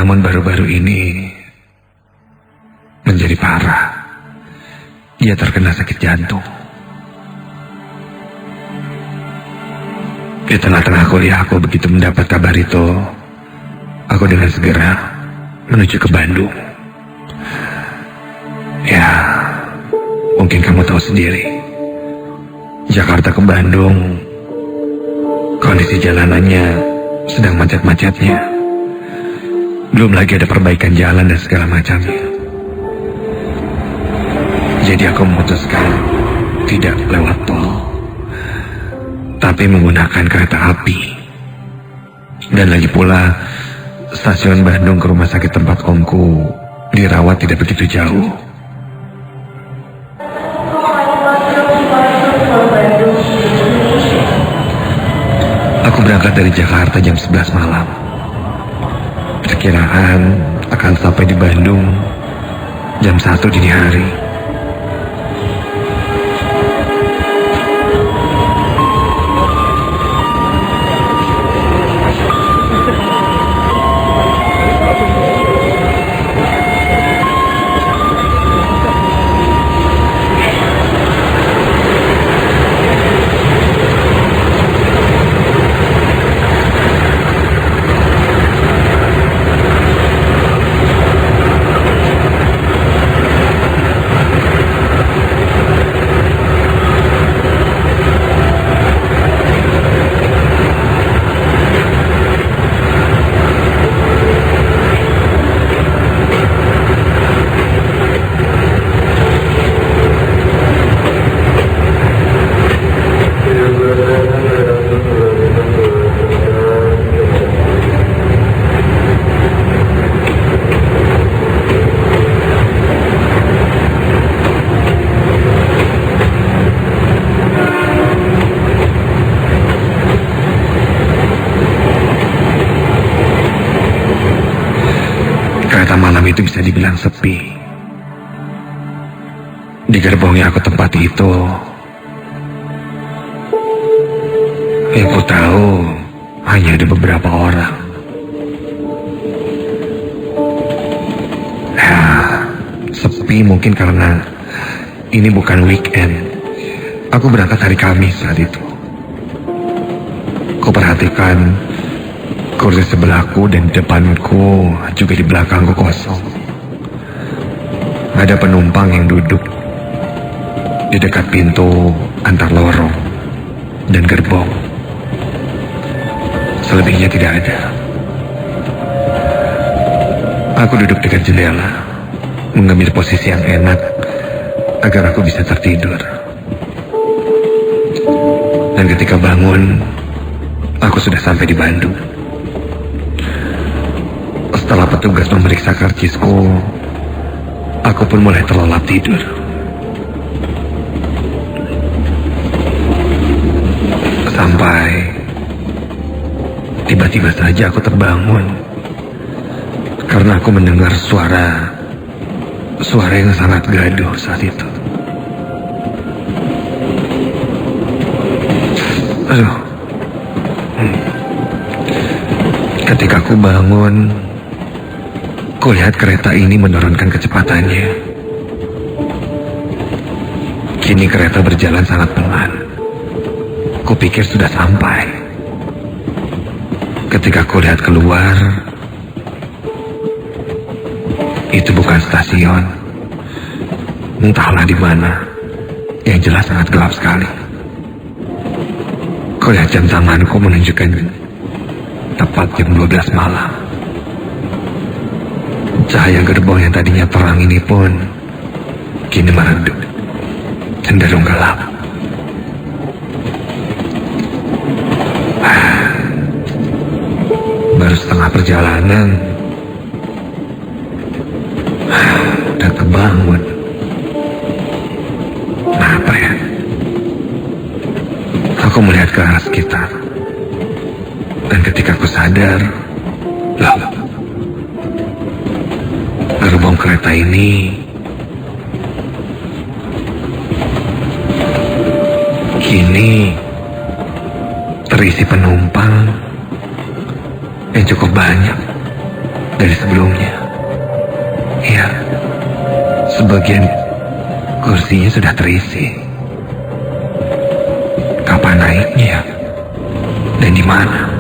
Namun baru-baru ini menjadi parah. Ia terkena sakit jantung. Di tengah-tengah kuliah aku begitu mendapat kabar itu, aku dengan segera menuju ke Bandung. Ya, mungkin kamu tahu sendiri, Jakarta ke Bandung, kondisi jalanannya sedang macet-macetnya. Belum lagi ada perbaikan jalan dan segala macamnya. Jadi aku memutuskan tidak lewat tol, tapi menggunakan kereta api. Dan lagi pula, stasiun Bandung ke rumah sakit tempat omku dirawat tidak begitu jauh. Aku berangkat dari Jakarta jam 11 malam. Perkiraan akan sampai di Bandung jam 1 dini hari. Kereta malam itu bisa dibilang sepi. Di gerbong yang aku tempati itu, yang ku tahu hanya ada beberapa orang. Ya, sepi mungkin karena ini bukan weekend. Aku berangkat hari Kamis saat itu. Ku perhatikan kursi sebelahku dan depanku, juga di belakangku kosong. Ada penumpang yang duduk di dekat pintu antar lorong dan gerbong. Selebihnya tidak ada. Aku duduk dekat jendela, mengambil posisi yang enak agar aku bisa tertidur. Dan ketika bangun, aku sudah sampai di Bandung. Setelah petugas memeriksa karcisku, aku pun mulai terlelap tidur. Sampai tiba-tiba saja aku terbangun karena aku mendengar suara yang sangat gaduh saat itu. Aduh. Ketika aku bangun, kulihat kereta ini menurunkan kecepatannya. Kini kereta berjalan sangat pelan. Kupikir sudah sampai. Ketika kulihat keluar, itu bukan stasiun. Entahlah di mana. Yang jelas sangat gelap sekali. Kulihat jam tanganku menunjukkan tepat jam 12 malam. Cahaya gerbong yang tadinya terang ini pun kini meredup, cenderung gelap. Baru setengah perjalanan, udah kebangun. Kenapa ya? Aku melihat ke arah sekitar, dan ketika aku sadar, loh, gerbong kereta ini kini terisi penumpang yang cukup banyak. dari sebelumnya. Ya, sebagian kursinya sudah terisi. Kapan naiknya ya? Dan di mana?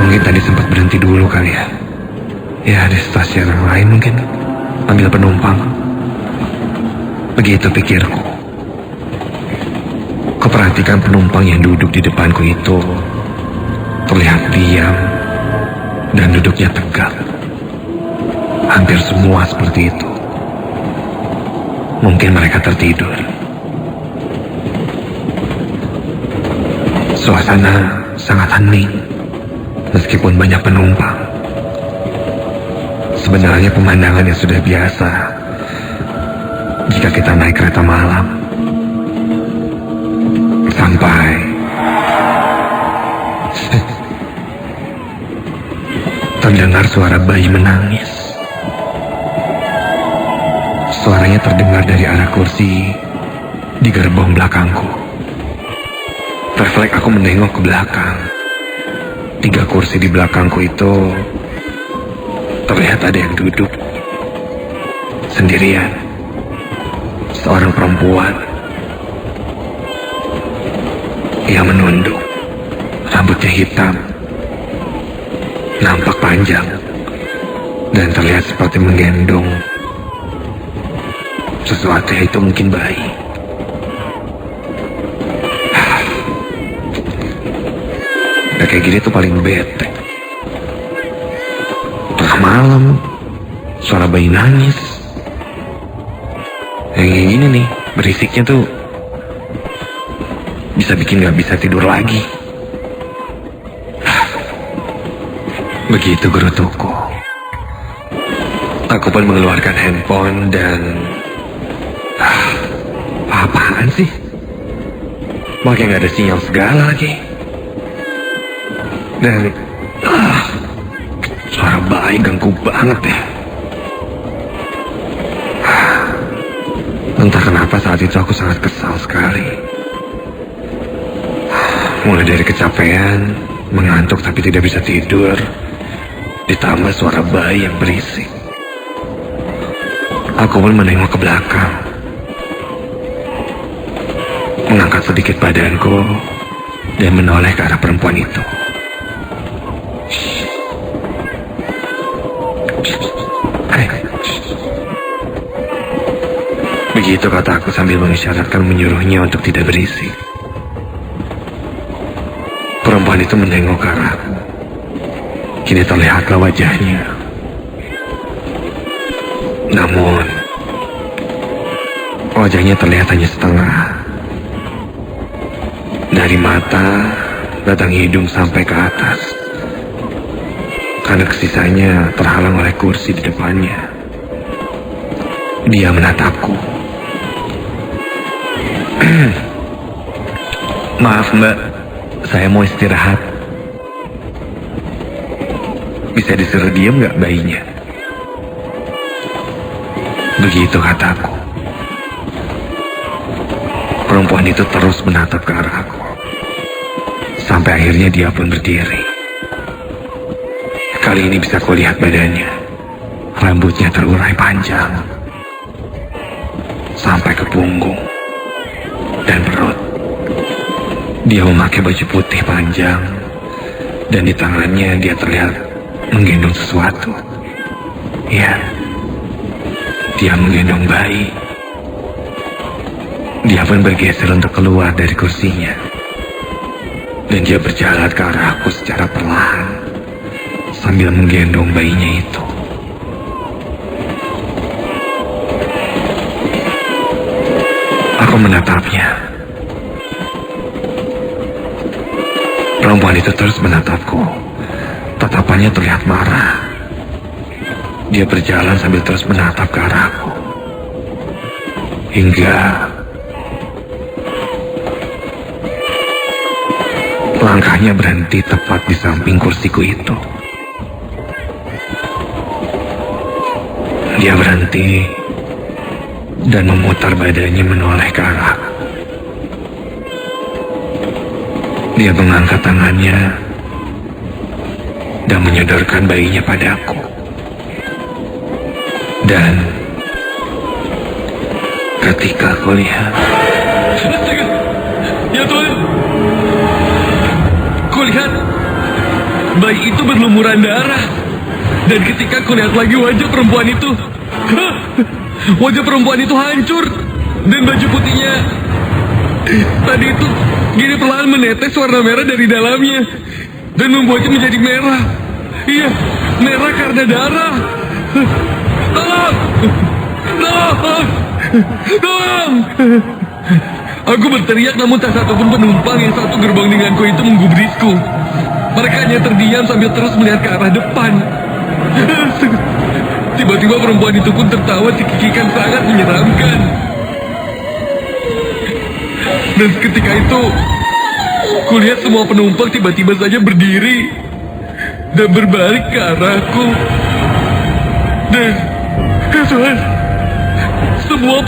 Mungkin tadi sempat berhenti dulu kali ya. Ya, di stasiun yang lain mungkin. Ambil penumpang. Begitu pikirku. Kuperhatikan penumpang yang duduk di depanku itu terlihat diam dan duduknya tegak. Hampir semua seperti itu. Mungkin mereka tertidur. Suasana sangat hening, meskipun banyak penumpang. Sebenarnya pemandangannya sudah biasa jika kita naik kereta malam. Sampai terdengar suara bayi menangis. Suaranya terdengar dari arah kursi di gerbong belakangku. Refleks aku menengok ke belakang. 3 kursi di belakangku itu terlihat ada yang duduk sendirian. Seorang perempuan yang menunduk, rambutnya hitam, nampak panjang, dan terlihat seperti menggendong sesuatu, itu mungkin bayi. Udah kayak gini tuh paling bete. Tengah malam, suara bayi nangis. Yang kayak gini nih, berisiknya tuh bisa bikin gak bisa tidur lagi. Begitu gerutuku. Aku pun mengeluarkan handphone dan... apaan sih? Makanya gak ada sinyal segala lagi. Dan... suara bayi ganggu banget ya. Entah kenapa saat itu aku sangat kesal sekali. Mulai dari kecapean, mengantuk tapi tidak bisa tidur, ditambah suara bayi yang berisik. Aku pun menengok ke belakang, mengangkat sedikit badanku, dan menoleh ke arah perempuan itu. Begitu kataku sambil mengisyaratkan menyuruhnya untuk tidak berisik. Perempuan itu menengok ke arahku. Kini terlihatlah wajahnya. Namun, wajahnya terlihat hanya setengah. Dari mata, batang hidung sampai ke atas. Karena sisanya terhalang oleh kursi di depannya. Dia menatapku. Maaf mbak, saya mau istirahat. Bisa disuruh diam gak bayinya? Begitu kataku. Perempuan itu terus menatap ke arahku. Sampai akhirnya dia pun berdiri. Kali ini bisa kulihat badannya. Rambutnya terurai panjang sampai ke punggung dan perut. Dia memakai baju putih panjang, dan di tangannya dia terlihat menggendong sesuatu. Ya, dia menggendong bayi. Dia pun bergeser untuk keluar dari kursinya, dan dia berjalan ke arahku secara perlahan sambil menggendong bayinya itu. Aku menatapnya. Perempuan itu terus menatapku. Tatapannya terlihat marah. Dia berjalan sambil terus menatap ke arahku. Hingga langkahnya berhenti tepat di samping kursiku itu. Dia berhenti dan memutar badannya menoleh ke arahku. Dia mengangkat tangannya dan menyodorkan bayinya padaku. Dan ketika aku lihat, ya Tuhan, kulihat bayi itu berlumuran darah. Dan ketika kulihat lagi wajah perempuan itu, wajah perempuan itu hancur. Dan baju putihnya tadi itu gini perlahan menetes warna merah dari dalamnya dan membuatnya menjadi merah. Iya, merah karena darah. Tolong! Tolong! Tolong! Aku berteriak namun tak satupun penumpang yang satu gerbong denganku itu menggubrisku. Mereka hanya terdiam sambil terus melihat ke arah depan. Tiba-tiba perempuan itu pun tertawa cekikikan sangat menyeramkan. Dan ketika itu, kulihat semua penumpang tiba-tiba saja berdiri dan berbalik ke arahku. Dan, Tuhan, semua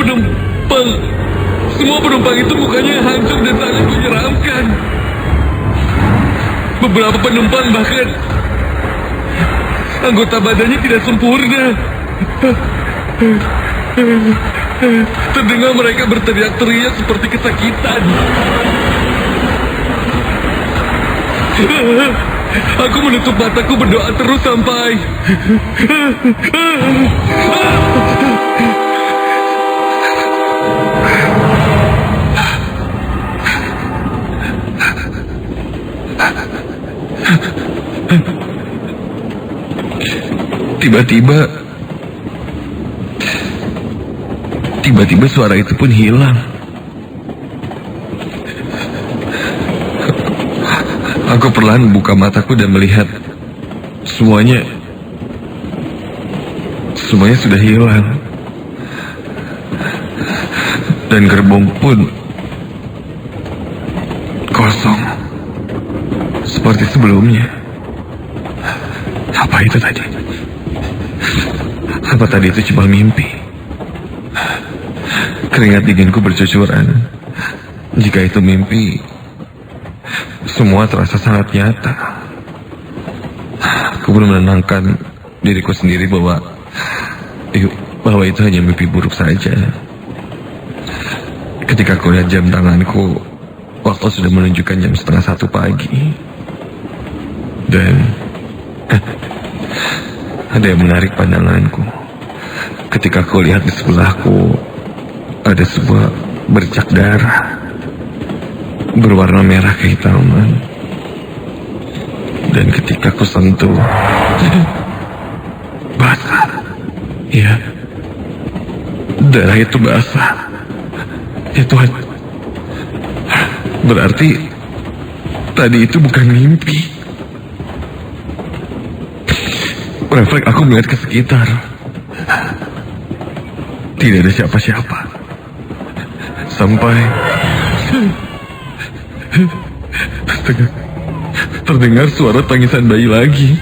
penumpang itu mukanya hancur dan sangat menyeramkan. Beberapa penumpang bahkan anggota badannya tidak sempurna. Terdengar mereka berteriak-teriak seperti kesakitan. Aku menutup mataku berdoa terus sampai Tiba-tiba suara itu pun hilang. Aku perlahan membuka mataku dan melihat semuanya sudah hilang. Dan gerbong pun kosong seperti sebelumnya. Apa itu tadi? Apa tadi itu cuma mimpi? Keringat dinganku bercucuran. Jika itu mimpi, semua terasa sangat nyata. Aku belum menenangkan diriku sendiri bahwa itu hanya mimpi buruk saja. Ketika aku lihat jam tanganku, waktu sudah menunjukkan jam 12:30 pagi. Dan ada yang menarik pandanganku. Ketika aku lihat di sebelahku, ada sebuah bercak darah berwarna merah kehitaman. Dan ketika aku sentuh, basah. Ya, darah itu basah. Ya Tuhan, berarti tadi itu bukan mimpi. Refleks aku melihat ke sekitar. Tidak ada siapa-siapa. Sampai terdengar suara tangisan bayi lagi.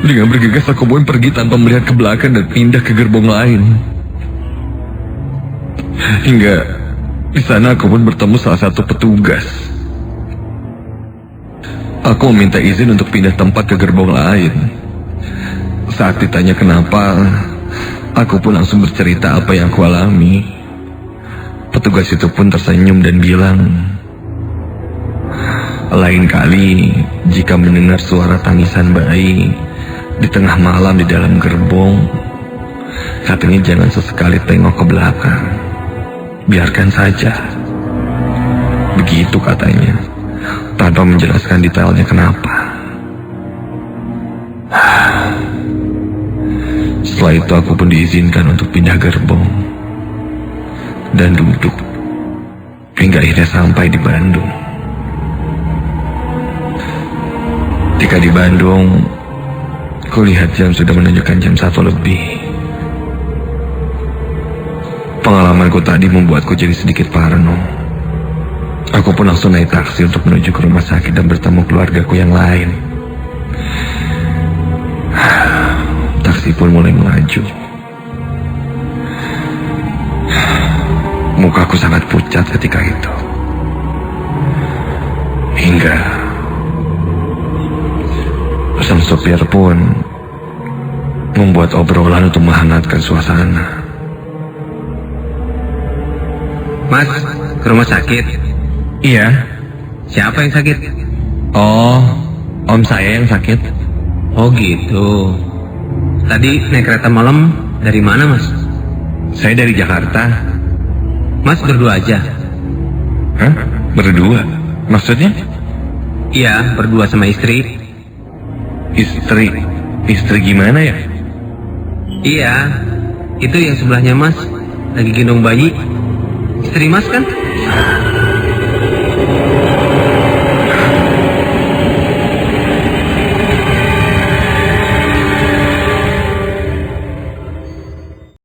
Dengan bergegas aku pun pergi tanpa melihat ke belakang dan pindah ke gerbong lain. Hingga di sana aku pun bertemu salah satu petugas. Aku meminta izin untuk pindah tempat ke gerbong lain. Saat ditanya kenapa, aku pun langsung bercerita apa yang aku alami. Petugas itu pun tersenyum dan bilang, lain kali jika mendengar suara tangisan bayi di tengah malam di dalam gerbong, katanya jangan sesekali tengok ke belakang. Biarkan saja. Begitu katanya, tanpa menjelaskan detailnya kenapa. Setelah itu aku pun diizinkan untuk pindah gerbong dan duduk hingga akhirnya sampai di Bandung. Ketika di Bandung, kulihat jam sudah menunjukkan jam 1 lebih. Pengalamanku tadi membuatku jadi sedikit parno. Aku pun langsung naik taksi untuk menuju ke rumah sakit dan bertemu keluargaku yang lain. Taksi pun mulai melaju. Mukaku sangat pucat ketika itu. Hingga Sang sopir pun membuat obrolan untuk menghangatkan suasana. Mas, ke rumah sakit. Iya. Siapa yang sakit? Oh, om saya yang sakit. Oh gitu. Tadi naik kereta malam dari mana, Mas? Saya dari Jakarta. Mas berdua aja? Hah? Berdua? Maksudnya? Iya, berdua sama istri. Istri gimana ya? Iya, itu yang sebelahnya Mas, lagi gendong bayi. Istri Mas kan?